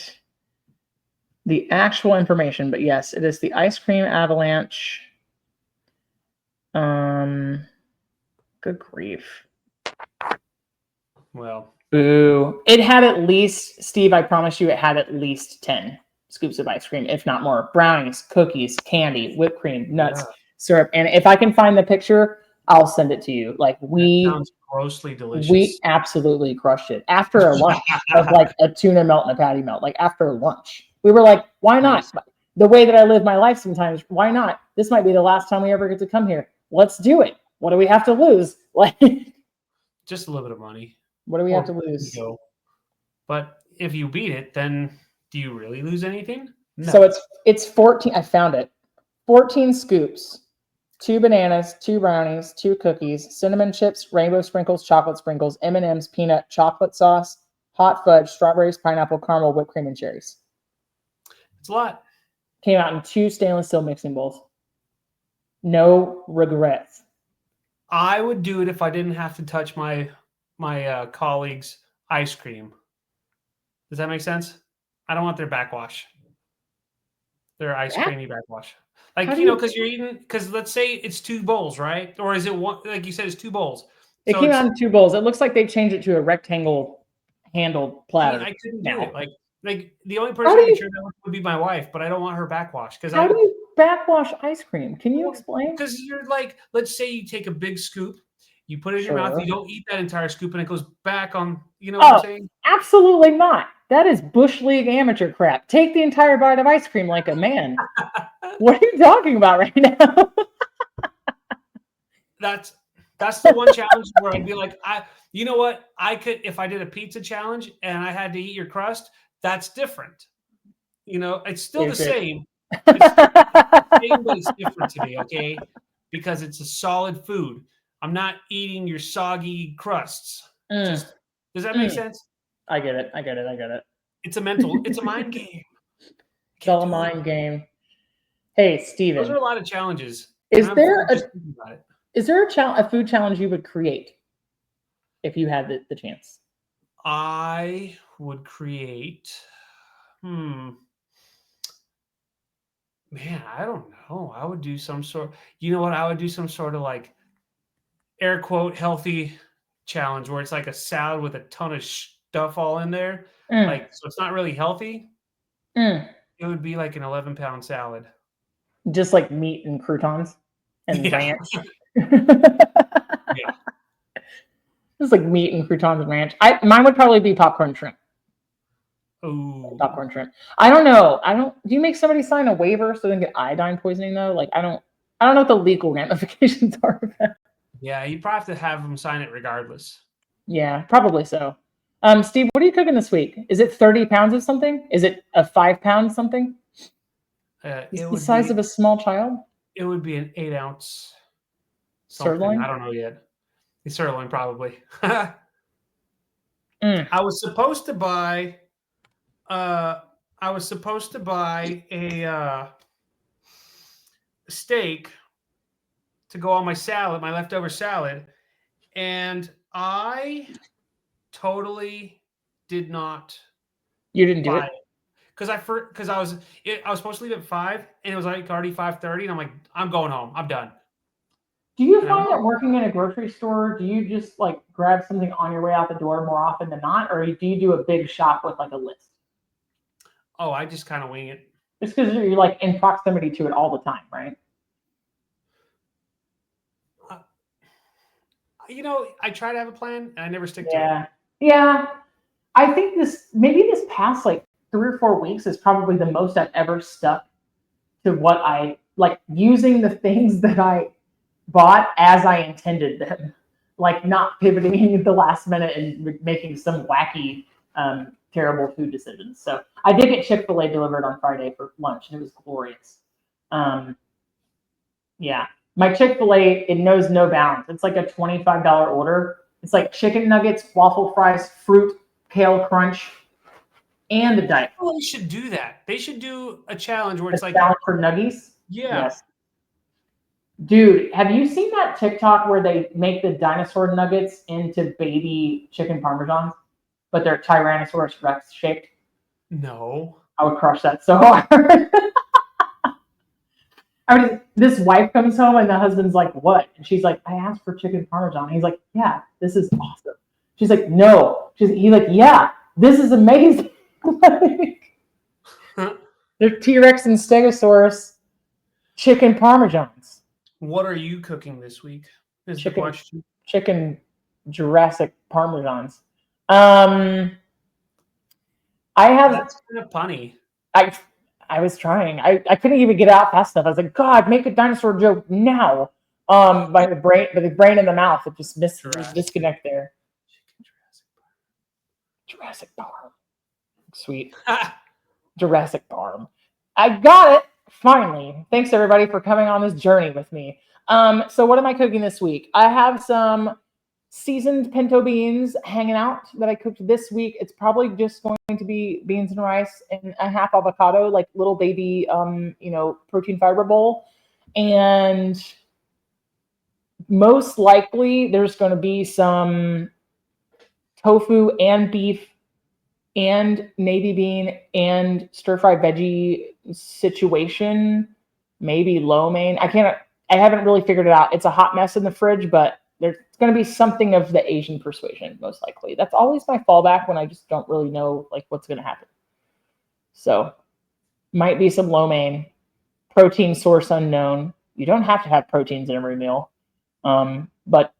the actual information, but yes, it is the ice cream avalanche. Good grief. Well, Boo. It had at least, Steve, I promise you, it had at least 10 scoops of ice cream, if not more. Brownies, cookies, candy, whipped cream, nuts, yeah, syrup. And if I can find the picture, I'll send it to you. Like that sounds grossly we delicious. absolutely crushed it after a lunch of like a tuna melt and a patty melt. Like after lunch, we were like, why not? Nice. The way that I live my life sometimes, why not? This might be the last time we ever get to come here. Let's do it. What do we have to lose? Like, Just a little bit of money what do we have to or lose? ego. But if you beat it, then do you really lose anything? So No. it's 14. I found it. 14 scoops, 2 bananas, 2 brownies, 2 cookies, cinnamon chips, rainbow sprinkles, chocolate sprinkles, M&Ms, peanut, chocolate sauce, hot fudge, strawberries, pineapple, caramel, whipped cream, and cherries. It's a lot. Came out in 2 stainless steel mixing bowls. No regrets. I would do it if I didn't have to touch my colleagues' ice cream. Does that make sense? I don't want their backwash. Their ice Back? creamy backwash. How Like, do you? because you're eating, because let's say it's 2 bowls, right? Or is it one, like you said, it's 2 bowls. It So came it's, out in 2 bowls. It looks like they changed it to a rectangle handled platter I couldn't do it. now. Like the only How person do I could you? turn that would be my wife, but I don't want her backwash How do you backwash ice cream? Can you explain? because you're like, let's say you take a big scoop, you put it in your mouth, you Sure. don't eat that entire scoop, and it goes back on. You know what I'm Oh, saying? absolutely not. That is bush league amateur crap. Take the entire bite of ice cream like a man. What are you talking about right now? That's the one challenge where I'd be like, you know what? I could if I did a pizza challenge and I had to eat your crust, that's different. It's still the Is it? same. It's still the same, but it's different to me, okay? Because it's a solid food. I'm not eating your soggy crusts. Mm, Just does that make mm. sense? I get it. I get it. I get it. It's a mind game. It's Can't all a do it. mind game. Hey, Those are Steven, a lot of challenges, and is I'm there full a just thinking about it. a food challenge you would create if you had the chance? I would create. Hmm. Man, I don't know. I would do some sort. You know what? I would do some sort of like air quote healthy challenge where it's like a salad with a ton of stuff all in there. Mm, Like, so it's not really healthy. mm. It would be like an 11-pound salad. Just like meat and croutons and Yeah. ranch. Yeah. Just like meat and croutons and ranch. Mine would probably be popcorn shrimp. Oh, Popcorn shrimp. I don't know. I don't. Do you make somebody sign a waiver so they can get iodine poisoning though? Like I don't. I don't know what the legal ramifications are of that. yeah. You probably have to have them sign it regardless. Yeah, probably so. Steve, what are you cooking this week? Is it 30 pounds of something? Is it a 5 pound something? It's the size of a small child? It would be an 8-ounce something. Sirloin? I don't know yet. The sirloin, probably. Mm. I was supposed to buy a steak to go on my salad, my leftover salad, and I totally did not You didn't do buy it? it because I was supposed to leave at 5, and it was like already 5:30, and I'm like, I'm going home. I'm done. Do you And find that working in a grocery store, do you just like grab something on your way out the door more often than not, or do you do a big shop with like a list? Oh, I just kind of wing it. Just because you're like in proximity to it all the time, right? I try to have a plan, and I never stick to it. Yeah. I think this past like 3 or 4 weeks is probably the most I've ever stuck to what I like, using the things that I bought as I intended them, like not pivoting at the last minute and making some wacky, terrible food decisions. So I did get Chick-fil-A delivered on Friday for lunch, and it was glorious. Yeah, my Chick-fil-A, it knows no bounds. It's like a $25 order. It's like chicken nuggets, waffle fries, fruit, kale crunch, and a diet. Oh, they should do that. They should do a challenge where it's like salad for nuggies. Yeah. Yes. Dude, have you seen that TikTok where they make the dinosaur nuggets into baby chicken parmesans, but they're Tyrannosaurus Rex shaped? No. I would crush that so hard. This wife comes home and the husband's like, "What?" And she's like, "I asked for chicken parmesan." And he's like, "Yeah, this is awesome." She's like, "No." He's like, "Yeah, this is amazing." They're T-Rex and Stegosaurus chicken parmesans. What are you cooking this week? Is the question. Chicken Jurassic parmesans. I have. That's kind of funny. I was trying. I couldn't even get out fast enough. I was like, God, make a dinosaur joke now. By the brain in the mouth, it just disconnect there. Jurassic Parm. Sweet. Jurassic Parm. I got it. Finally. Thanks everybody for coming on this journey with me. So what am I cooking this week? I have some seasoned pinto beans hanging out that I cooked this week. It's probably just going to be beans and rice and a half avocado, like little baby, protein fiber bowl. And most likely there's going to be some tofu and beef and navy bean and stir-fry veggie situation, maybe lo mein. I haven't really figured it out. It's a hot mess in the fridge, but there's going to be something of the Asian persuasion, most likely. That's always my fallback when I just don't really know like what's going to happen. So might be some lo mein, protein source unknown. You don't have to have proteins in every meal, but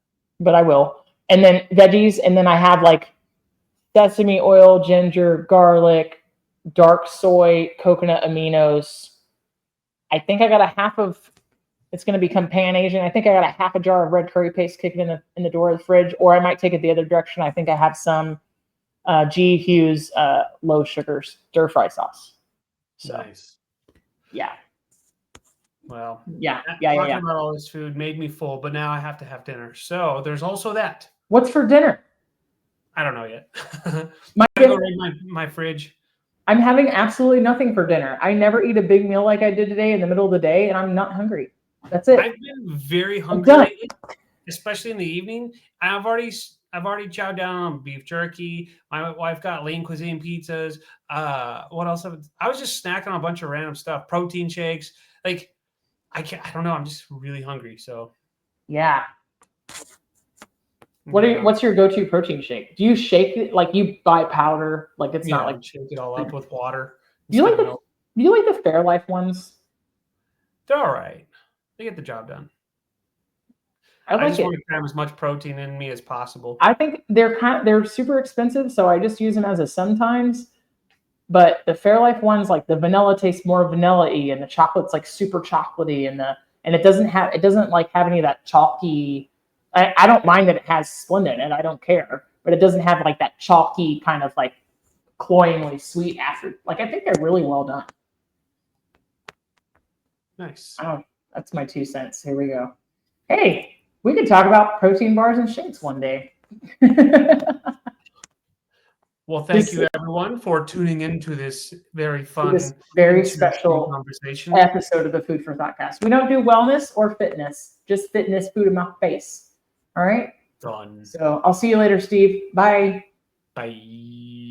I will. And then veggies, and then I have like sesame oil, ginger, garlic, dark soy, coconut aminos. I think I got a half of. It's going to become pan Asian. I think I got a half a jar of red curry paste kicking in the door of the fridge, or I might take it the other direction. I think I have some G. Hughes low sugar stir fry sauce. So, nice. Yeah. Well, yeah. Talking about all this food made me full, but now I have to have dinner. So there's also that. What's for dinner? I don't know yet. I'm gonna go read my fridge. I'm having absolutely nothing for dinner. I never eat a big meal like I did today in the middle of the day, and I'm not hungry. That's it. I've been very hungry lately, especially in the evening. I've already chowed down on beef jerky. My wife got lean cuisine pizzas. What else? I was just snacking on a bunch of random stuff. Protein shakes. Like I don't know. I'm just really hungry. So yeah. What's your go-to protein shake? Do you shake it like you buy powder? Like it's not like shake it all up with water. Do you like the Fairlife ones? They're all right. They get the job done. I just want to cram as much protein in me as possible. I think they're super expensive, so I just use them as a sometimes. But the Fairlife ones, like the vanilla tastes more vanilla-y, and the chocolate's like super chocolatey, and it doesn't have any of that chalky. I don't mind that it has Splenda in it. I don't care, but but it doesn't have like that chalky kind of like cloyingly sweet after. Like, I think they're really well done. Nice. Oh, that's my 2 cents. Here we go. Hey, we could talk about protein bars and shakes one day. Well, thank you everyone for tuning into this very fun, very special conversation episode of the Food for ThoughtCast. We don't do wellness or fitness, just fitness, food, and mouth face. All right? Done. So I'll see you later, Steve. Bye. Bye.